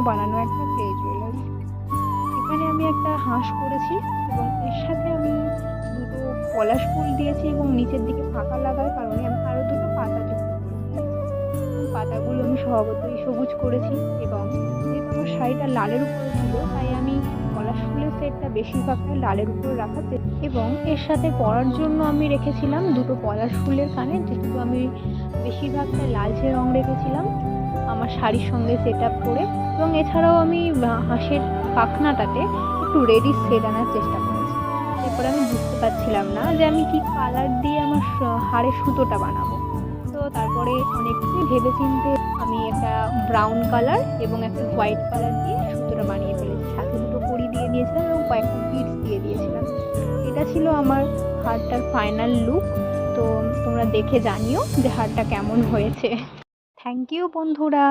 বানানো একটা clay jewellery. এখানে আমি একটা হাঁস করেছি এবং এর সাথে আমি দুটো পলাশ ফুল দিয়েছি এবং নিচের দিকে ফাঁকা লাগার কারণে আমি আরও দুটো পাতা যুক্ত করে দিয়েছি। পাতাগুলো আমি স্বভাবতই সবুজ করেছি এবং যেহেতু আমার শাড়িটা লালের উপরে ছিল তাই আমি পলাশ ফুলের সেটটা বেশিরভাগটা লালের উপরে রাখার এবং এর সাথে পরার জন্য আমি রেখেছিলাম দুটো পলাশ ফুলের কানের, যেহেতু আমি বেশিরভাগটা লালচে রং রেখেছিলাম আমার শাড়ির সঙ্গে সেট আপ করে। এবং এছাড়াও আমি হাঁসের পাখনাটাতে একটু রেডিশ শেড আনার চেষ্টা করেছি। এরপরে আমি বুঝতে পারছিলাম না যে আমি কি কালার দিয়ে আমার হাড়ের সুতোটা বানাবো। তো তারপরে অনেকটাই ভেবেচিন্তে আমি একটা ব্রাউন কালার এবং একটা হোয়াইট কালার দিয়ে সুতোটা বানিয়ে ফেলেছি। সাথে দুটো কড়ি দিয়ে দিয়েছিলাম এবং কয়েকটা বিডস দিয়ে দিয়েছিলাম। এটা ছিল আমার হারটার ফাইনাল লুক। তো তোমরা দেখে জানিও যে হারটা কেমন হয়েছে। থ্যাংক ইউ বন্ধুরা।